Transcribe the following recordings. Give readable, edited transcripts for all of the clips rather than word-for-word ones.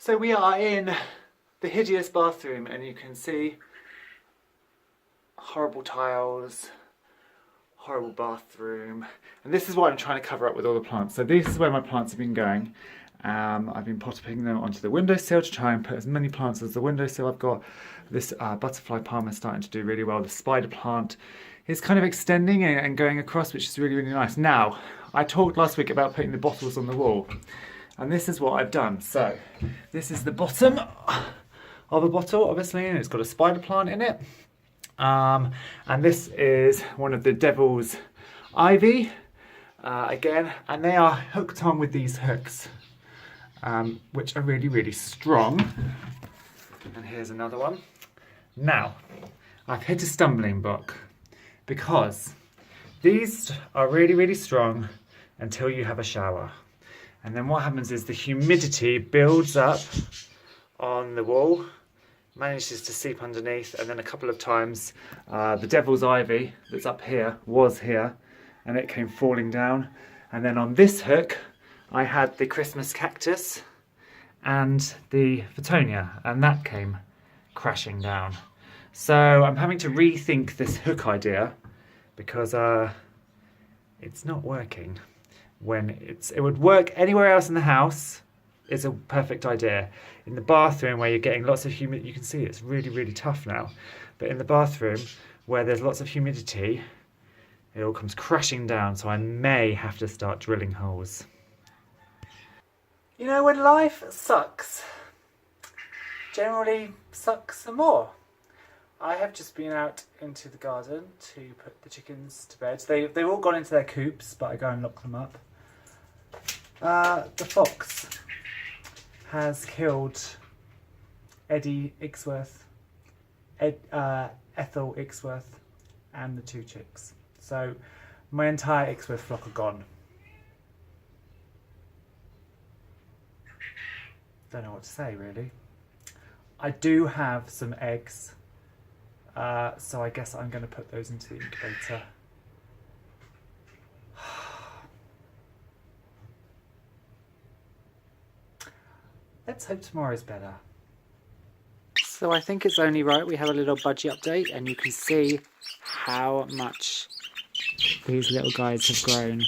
So we are in the hideous bathroom and you can see horrible tiles, horrible bathroom, and this is what I'm trying to cover up with all the plants. So this is where my plants have been going. I've been popping them onto the windowsill to try and put as many plants as the windowsill. I've got this butterfly palm is starting to do really well. The spider plant is kind of extending and going across, which is really, really nice. Now, I talked last week about putting the bottles on the wall, and this is what I've done. So this is the bottom of a bottle, obviously, and it's got a spider plant in it. And this is one of the devil's ivy, again, and they are hooked on with these hooks, which are really, really strong. And here's another one. Now, I've hit a stumbling block because these are really, really strong until you have a shower. And then what happens is the humidity builds up on the wall, manages to seep underneath, and then a couple of times the devil's ivy that's up here was here and it came falling down. And then on this hook I had the Christmas cactus and the Fittonia, and that came crashing down. So I'm having to rethink this hook idea because it's not working. When it would work anywhere else in the house, it's a perfect idea. In the bathroom where you're getting lots of humidity, you can see it's really, really tough now. But in the bathroom where there's lots of humidity, it all comes crashing down, so I may have to start drilling holes. You know, when life sucks, generally sucks some more. I have just been out into the garden to put the chickens to bed. They've all gone into their coops, but I go and lock them up. The fox has killed Eddie Ixworth, Ethel Ixworth, and the 2 chicks. So my entire Ixworth flock are gone. Don't know what to say, really. I do have some eggs, so I guess I'm going to put those into the incubator. Let's hope tomorrow's better. So I think it's only right we have a little budgie update, and you can see how much these little guys have grown.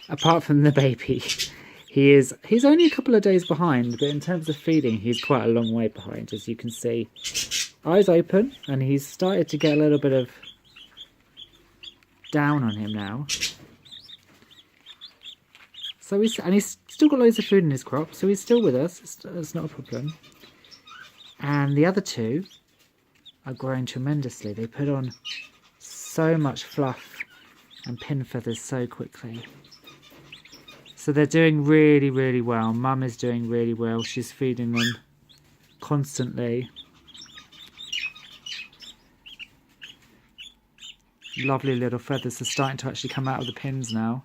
Apart from the baby, he's only a couple of days behind, but in terms of feeding, he's quite a long way behind, as you can see. Eyes open, and he's started to get a little bit of down on him now. So he's still got loads of food in his crop, so he's still with us. It's not a problem. And the other 2 are growing tremendously. They put on so much fluff and pin feathers so quickly. So they're doing really, really well. Mum is doing really well. She's feeding them constantly. Lovely little feathers are starting to actually come out of the pins now.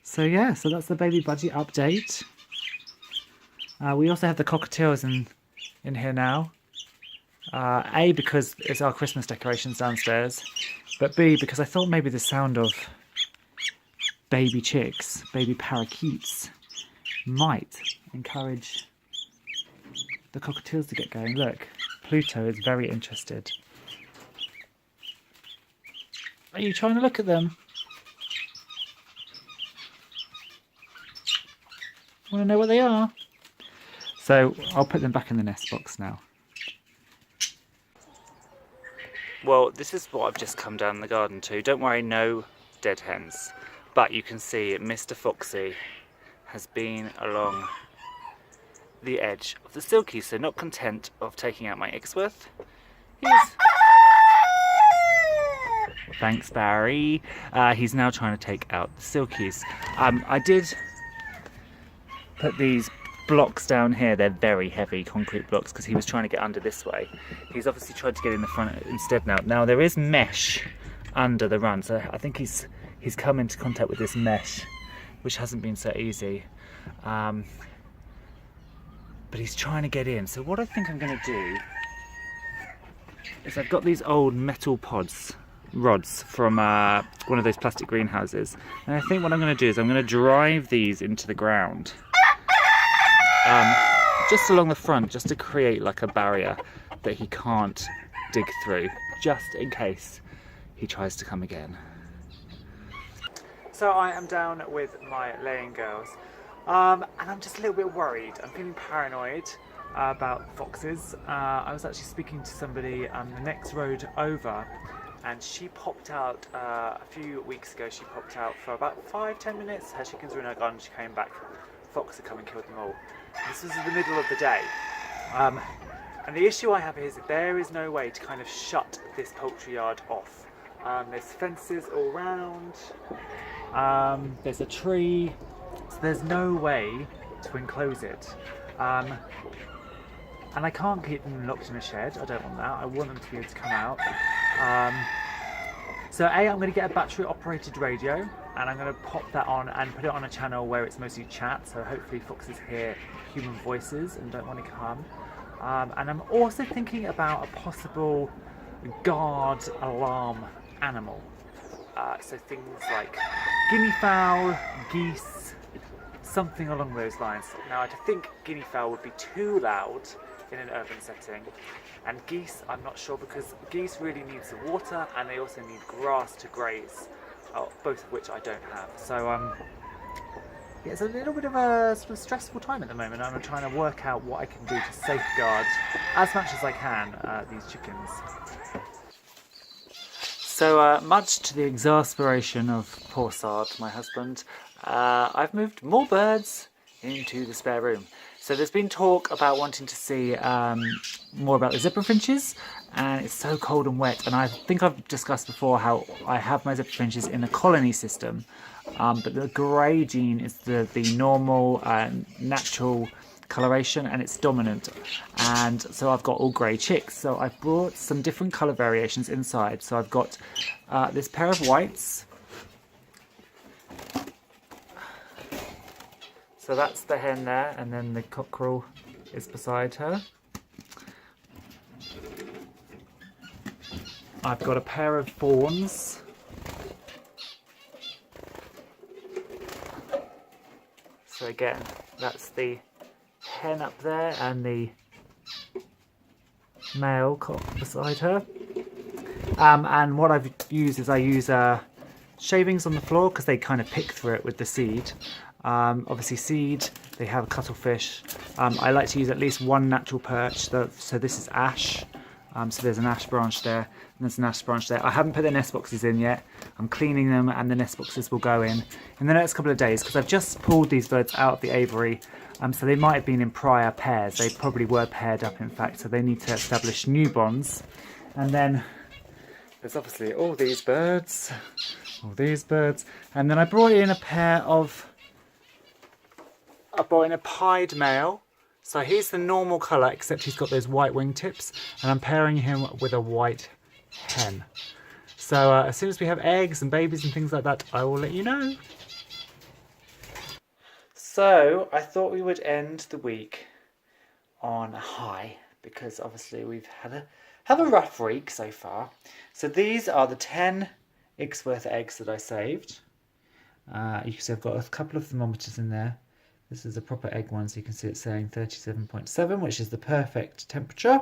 So yeah, so that's the baby budgie update. We also have the cockatiels in here now. A, because it's our Christmas decorations downstairs, but B, because I thought maybe the sound of baby chicks, baby parakeets, might encourage the cockatiels to get going. Look, Pluto is very interested. Are you trying to look at them? Want to know what they are? So I'll put them back in the nest box now. Well, this is what I've just come down the garden to. Don't worry, no dead hens. But you can see Mr. Foxy has been along the edge of the silkies. So not content of taking out my Ixworth, thanks, Barry. He's now trying to take out the silkies. I did put these blocks down here. They're very heavy concrete blocks because he was trying to get under this way. He's obviously tried to get in the front instead now. Now there is mesh under the run, so I think he's come into contact with this mesh, which hasn't been so easy. But he's trying to get in. So what I think I'm going to do is I've got these old metal pods rods from one of those plastic greenhouses. And I think what I'm going to do is I'm going to drive these into the ground. Just along the front, just to create like a barrier that he can't dig through, just in case he tries to come again. So I am down with my laying girls, and I'm just a little bit worried. I'm feeling paranoid about foxes. I was actually speaking to somebody the next road over, and she popped out a few weeks ago. She popped out for about 5-10 minutes. Her chickens were in her garden. She came back. Fox had come and killed them all. This was in the middle of the day. And the issue I have is there is no way to kind of shut this poultry yard off. There's fences all round. There's a tree. So there's no way to enclose it. And I can't keep them locked in a shed. I don't want that. I want them to be able to come out. So I'm going to get a battery operated radio, and I'm going to pop that on and put it on a channel where it's mostly chat, so hopefully foxes hear human voices and don't want to come. And I'm also thinking about a possible guard alarm animal. So things like guinea fowl, geese, something along those lines. Now I think guinea fowl would be too loud in an urban setting, and geese I'm not sure, because geese really need the water and they also need grass to graze, both of which I don't have. So yeah, it's a little bit of a sort of stressful time at the moment. I'm trying to work out what I can do to safeguard as much as I can these chickens. So much to the exasperation of poor Sard, my husband, I've moved more birds into the spare room. So there's been talk about wanting to see more about the zebra finches, and it's so cold and wet, and I think I've discussed before how I have my zebra finches in a colony system, but the grey gene is the normal natural coloration, and it's dominant, and so I've got all grey chicks. So I've brought some different colour variations inside. So I've got this pair of whites. So that's the hen there, and then the cockerel is beside her. I've got a pair of fawns. So again, that's the hen up there and the male cock beside her. And what I've used is I use shavings on the floor because they kind of pick through it with the seed. Obviously seed, they have cuttlefish. I like to use at least one natural perch, so this is ash. So there's an ash branch there, and there's an ash branch there. I haven't put the nest boxes in yet. I'm cleaning them, and the nest boxes will go in the next couple of days, because I've just pulled these birds out of the aviary. So they might have been in prior pairs. They probably were paired up, in fact, so they need to establish new bonds. And then there's obviously all these birds, and then I brought in a pair of a pied male. So he's the normal colour, except he's got those white wingtips, and I'm pairing him with a white hen. So as soon as we have eggs and babies and things like that, I will let you know. So I thought we would end the week on a high, because obviously we've had a rough week so far. So these are the 10 Ixworth eggs that I saved. You can see I've got a couple of thermometers in there. This is a proper egg one, so you can see it's saying 37.7, which is the perfect temperature.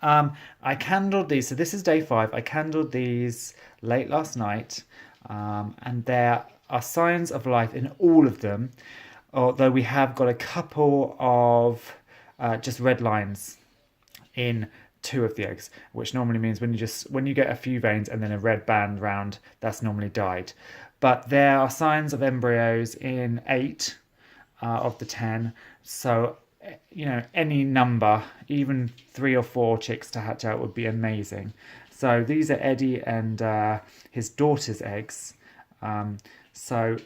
I candled these, so this is day 5. I candled these late last night, and there are signs of life in all of them, although we have got a couple of just red lines in 2 of the eggs, which normally means when you get a few veins and then a red band round, that's normally died. But there are signs of embryos in 8 of the 10, so you know, any number, even 3 or 4 chicks to hatch out would be amazing. So these are Eddie and his daughter's eggs. So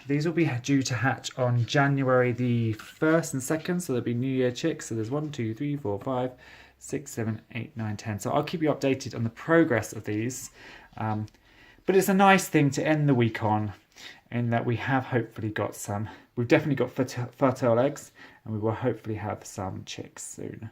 these will be due to hatch on January the 1st and 2nd, so there'll be New Year chicks. So there's 1, 2, 3, 4, 5, 6, 7, 8, 9, 10. So I'll keep you updated on the progress of these. But it's a nice thing to end the week on, in that we have hopefully got some. We've definitely got fertile eggs, and we will hopefully have some chicks soon.